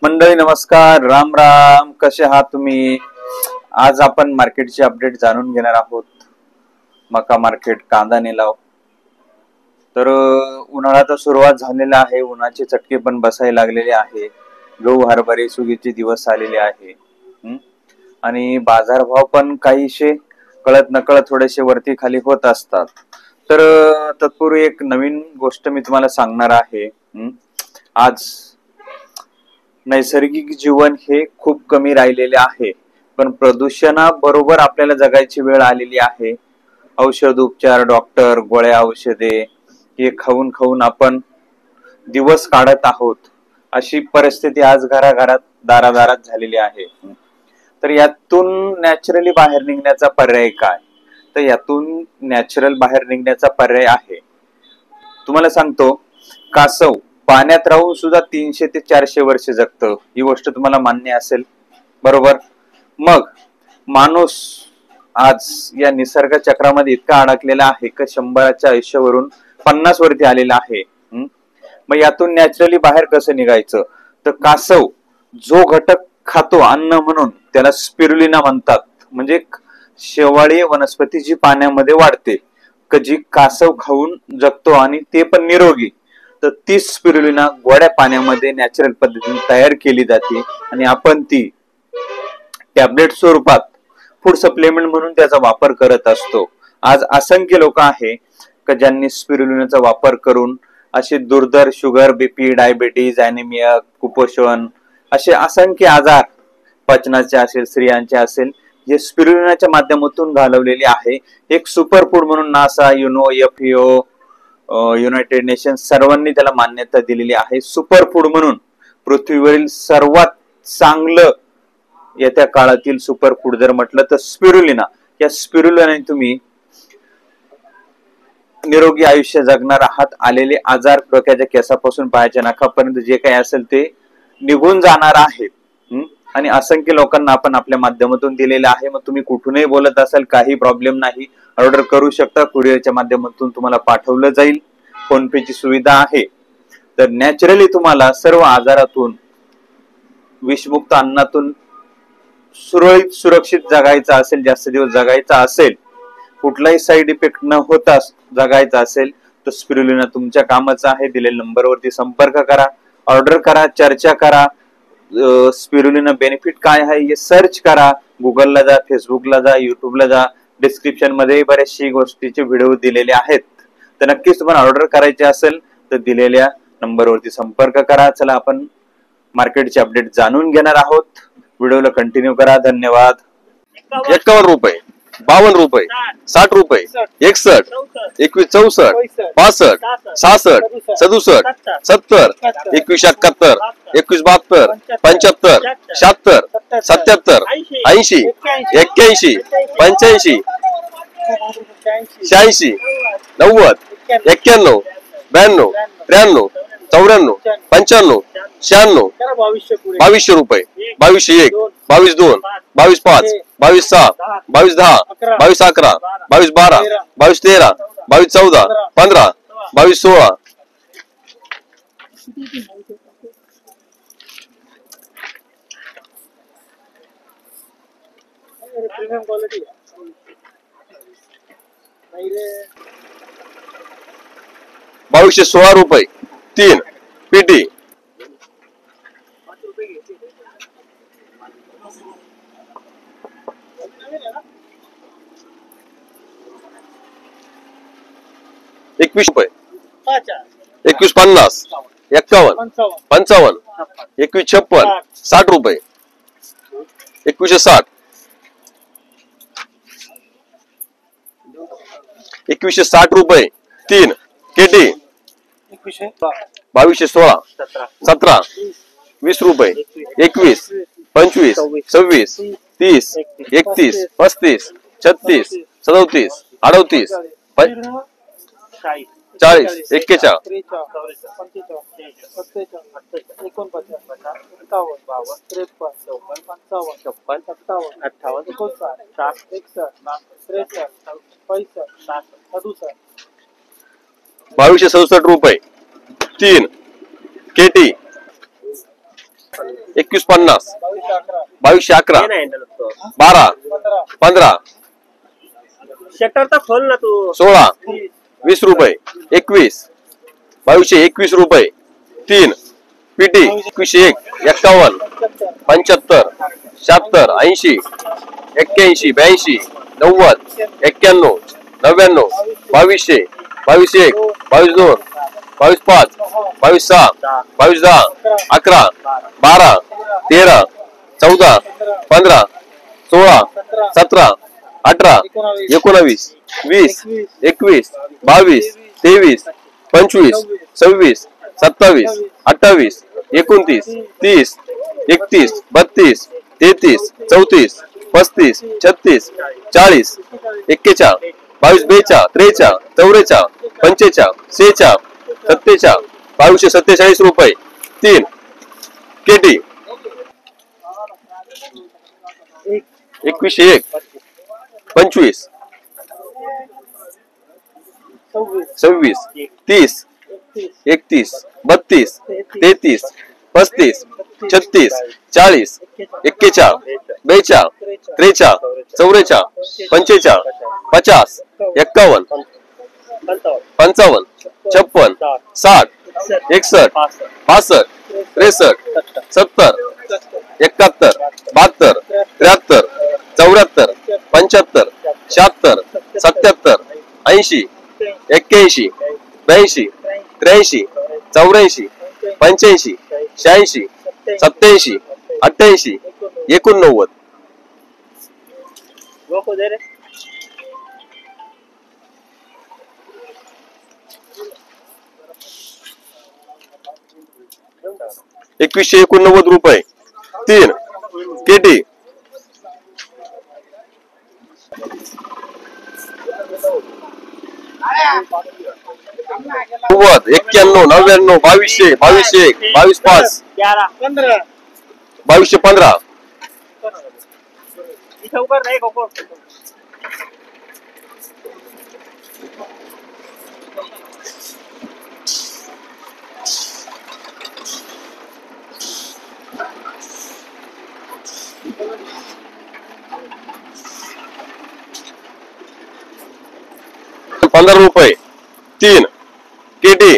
मंडळी नमस्कार, राम राम. कसे आहात तुम्ही? आज आपण मार्केटची अपडेट जाणून घेणार आहोत. मका मार्केट, कांदा निलाव. तर उन्हाळा तर सुरुवात झालेला आहे. उन्हाचे चटके पण बसायला लागलेले आहे. गहू हरभरे सुगीचे दिवस आलेले आहे. आणि बाजारभाव पण काहीशे कळत नकळत थोडेसे वरती खाली होत असतात. तर तत्पूर्वी एक नवीन गोष्ट मी तुम्हाला सांगणार आहे. आज नैसर्गिक जीवन हे खूप कमी राहिलेले आहे, पण प्रदूषणाबरोबर आपल्याला जगायची वेळ आलेली आहे. औषध उपचार, डॉक्टर, गोळ्या, औषधे हे खाऊन खाऊन आपण दिवस काढत आहोत. अशी परिस्थिती आज घराघरात दारादारात झालेली आहे. तर यातून नॅचरली बाहेर निघण्याचा पर्याय काय? तर यातून नॅचरल बाहेर निघण्याचा पर्याय आहे, तुम्हाला सांगतो, कासव पाण्यात राहून सुद्धा 300 ते 400 वर्ष जगतं. ही गोष्ट तुम्हाला मान्य असेल, बरोबर? मग माणूस आज या निसर्ग चक्रामध्ये इतका अडकलेला आहे की 100च्या आयुष्यावरून 50 वरती आलेला आहे. मग यातून नॅचरली बाहेर कसं निघायचं? तर कासव जो घटक खातो अन्न म्हणून त्याला स्पिरुलिना म्हणतात. म्हणजे शेवाळी वनस्पती जी पाण्यामध्ये वाढते, जी कासव खाऊन जगतो आणि ते पण निरोगी, तर ती स्पिरुलिना गोड्या पाण्यामध्ये नॅचरल पद्धतीने तयार केली जाते आणि आपण ती टॅबलेट स्वरूपात फूड सप्लिमेंट म्हणून त्याचा वापर करत असतो. आज असंख्य लोक आहे की ज्यांनी स्पिरुलिनाचा वापर करून असे दुर्धर, शुगर, बीपी, डायबिटीज, ॲनिमिया, कुपोषण असे असंख्य आजार पचनाचे असेल, स्त्रियांचे असेल, हे स्पिरुलिनाच्या माध्यमातून घालवलेले आहे. एक सुपर फूड म्हणून NASA, UNO, FAO, United Nations सर्वांनी त्याला मान्यता दिलेली आहे. सुपर फूड म्हणून पृथ्वीवरील सर्वात चांगलं येत्या काळातील सुपर फूड जर म्हटलं तर स्पिरुलिना. या स्पिरुलिनाने तुम्ही निरोगी आयुष्य जगणार आहात. आलेले आजार डोक्याच्या केसापासून पायाच्या नखापर्यंत जे काही असेल ते निघून जाणार आहेत. आणि असंख्य लोकांना आपण आपल्या माध्यमातून दिलेलं आहे. मग तुम्ही कुठूनही बोलत असाल, काही प्रॉब्लेम नाही, ऑर्डर करू शकता. कुरिअरच्या माध्यमातून तुम्हाला पाठवलं जाईल. फोन पे ची सुविधा आहे. तर नॅचरली तुम्हाला सर्व आजारातून, विषमुक्त अन्नातून सुरळीत सुरक्षित जगायचं असेल, जास्त दिवस जगायचा असेल, कुठलाही साईड इफेक्ट न होता जगायचं असेल, तर स्पिरुलिना तुमच्या कामाचं आहे. दिलेल्या नंबरवरती संपर्क करा, ऑर्डर करा, चर्चा करा. स्पिरुलिना बेनिफिट काय आहे हे सर्च करा. गुगलला जा, फेसबुकला जा, युट्यूबला जा. डिस्क्रिप्शन मध्ये बऱ्याचशा गोष्टीचे व्हिडिओ दिलेले आहेत. तर नक्कीच तुम्हाला ऑर्डर करायचे असेल तर दिलेल्या नंबरवरती संपर्क करा. चला आपण मार्केटचे अपडेट जाणून घेणार आहोत. व्हिडिओला कंटिन्यू करा. धन्यवाद. 51 रुपये, 52 रुपये, 60 रुपये, 61, 21, 64, 65, 66, 67, 70, 21, 71, 21, 72, 75, 76, 77, 80, 81, 85, 86, 90, 91, 92, 93, 94, 95, 96, 2200 रुपये, 2201, 2202, 225, 226, 226, 2210, 2211, 2212, 2213, 2214, 15, 2216. प्रीमियम क्वालिटी 2216 रुपये 3 पेटी. ₹21, 2150, 51, 55, 2156, 60 रुपये, 2160, 2160 रुपये 3 केटी. 2216, 17, 20 रुपये, 21, 25, 26, 30, 31, 35, 36, 37, 38, 40, 41, 2267 रुपये 3 केटी. 2150 2211 12 15 शटर तर खोल ना तू 16 20 रुपये 21 2221 रुपये 3 पीटी 2101 51 75 76 80 81 82 90 91 99 2200 22 1 22 2 22 5 22 6 22 10 11 12 13 14 15 16 17 18 19 20 21 22 23 25 26 27 28 29 30 31 32 33 34 35 36 40 41 22 42 43 44 45 46 47 2247 रुपये 3 केटी 2101 25 26 30 31 32 33 35 36 40 41 42 43 44 45 50 51 55 56 60 61 62 63 70 71 72 73 74 75 76 77 80 81 82 83 84 85 86 87 88 89 लोको दे रे 2189 रुपये 3 केटी 91 99 2200 22 1 22 5 11 15 2215 इथं उकर नाही कोको 15 रुपये 3 केटी